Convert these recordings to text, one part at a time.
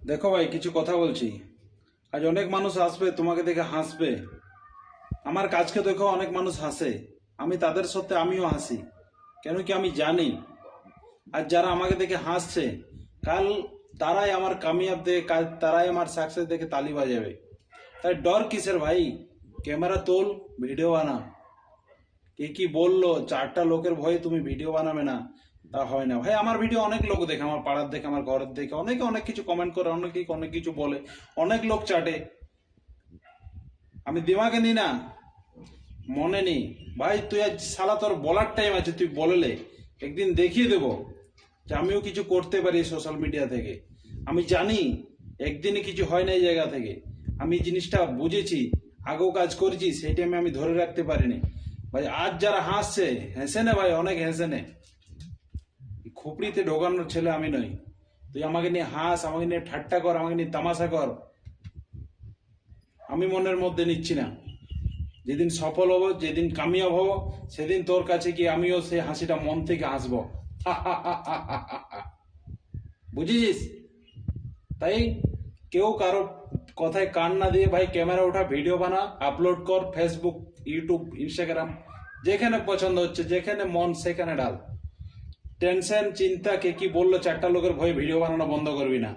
দেখো ভাই, কিছু কথা বলছি। আজ অনেক মানুষ আসবে তোমাকে দেখে হাসবে। আমার কাজকে দেখো অনেক মানুষ হাসে। আমি তাদের সত্ত্বে আমিও হাসি। কেন কি আমি জানি আজ যারা আমাকে দেখে হাসছে, কাল তারাই আমার কামিয়াব দেখে, কাল তারাই আমার সাকসেস দেখে তালি বাজাবে। তাই ডর কিসের ভাই? ক্যামেরা তোল, ভিডিও বানা। কে কি বললো, চারটা লোকের ভয়ে তুমি ভিডিও বানাবে না, তা হয় না ভাই। আমার ভিডিও অনেক লোক দেখে, আমার পাড়ার দেখে, আমার ঘরের দেখে, অনেকে অনেক কিছু কমেন্ট করে, অনেকে অনেক কিছু বলে, অনেক লোক চাটে। আমি দিমাগে নি না, মনে নেই ভাই। তুই আজ শালা তোর বলার টাইম আছে, তুই বললে একদিন দেখিয়ে দেবো যে আমিও কিছু করতে পারি সোশ্যাল মিডিয়া থেকে। আমি জানি একদিনে কিছু হয় না এই জায়গা থেকে। আমি জিনিসটা বুঝেছি, আগেও কাজ করেছি, সেই টাইমে আমি ধরে রাখতে পারিনি ভাই। আজ যারা হাসছে, হেসে নে ভাই, অনেক হেসে নে। খুপড়িতে ঢোকানোর ছেলে আমি নই। তুই আমাকে নিয়ে হাস, আমাকে নিয়ে ঠাট্টা কর, আমাকে নিয়ে তামাশা কর, আমি মনের মধ্যে নিচ্ছি না। যেদিন সফল হব, যেদিন কামিয়াব হব, সেদিন তোর কাছে গিয়ে আমিও সেই হাসিটা মন থেকে হাসবো। বুঝিস? তাই কেউ কারো কথায় কান না দিয়ে ভাই, ক্যামেরা ওঠা, ভিডিও বানা, আপলোড কর, ফেসবুক, ইউটিউব, ইনস্টাগ্রাম, যেখানে পছন্দ হচ্ছে, যেখানে মন সেখানে ডাল। টেনশন, চিন্তা, কে কি বললো, চারটা লোকের ভয়ে ভিডিও বানানো বন্ধ করবি না।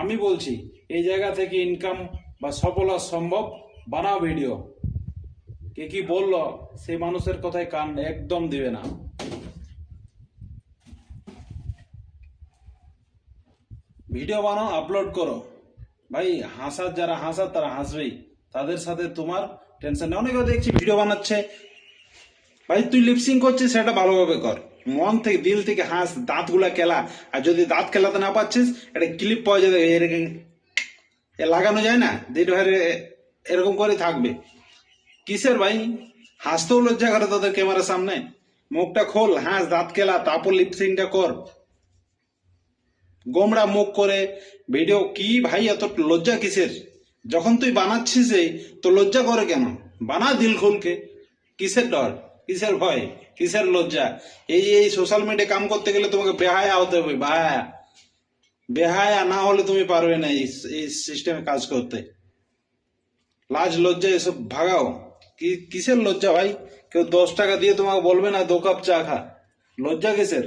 আমি বলছি এই জায়গা থেকে ইনকাম বা সফল হওয়া সম্ভব। বানাও ভিডিও। কে কি বললো, সেই মানুষের কথায় কান একদম দিবে না। ভিডিও বানাও, আপলোড করো ভাই। হাসার যারা হাসার তারা হাসবেই, তাদের সাথে তোমার টেনশন নেই। অনেকে দেখছি ভিডিও বানাচ্ছে ভাই, তুই লিপসিং করছিস সেটা ভালোভাবে কর, মন থেকে দিল থেকে হাস, দাঁতগুলা কেলা। আর যদি দাঁত কেলাতে না পারছিস, একটা ক্লিপ পাওয়া যাবে, এরকম লাগানো যায় না, দুটো এরকম করে থাকবে। কিসের ভাই? হাসতেও লজ্জা করে তোদের ক্যামেরার সামনে? মুখটা খোল, হাস, দাঁত কেলা, তারপর লিপসিংটা কর। গোমড়া মুখ করে ভিডিও কি ভাই? এত লজ্জা কিসের? যখন তুই বানাচ্ছিস এই, তো লজ্জা করে কেন? বানা দিল খুলকে। কিসের ডর, কিসের ভয়, কিসের লজ্জা? এই সোশ্যাল মিডিয়া কাম করতে গেলে তোমাকে বেহায়া হতে হবে, বেহায়া। বেহায়া না হলে তুমি পারবে না এই সিস্টেমে কাজ করতে। লাজ লজ্জা এসব ভাগাও। কিসের লজ্জা ভাই? কেউ 10 টাকা দিয়ে তোমাকে বলবে না 2 কাপ চা খা? লজ্জা কিসের?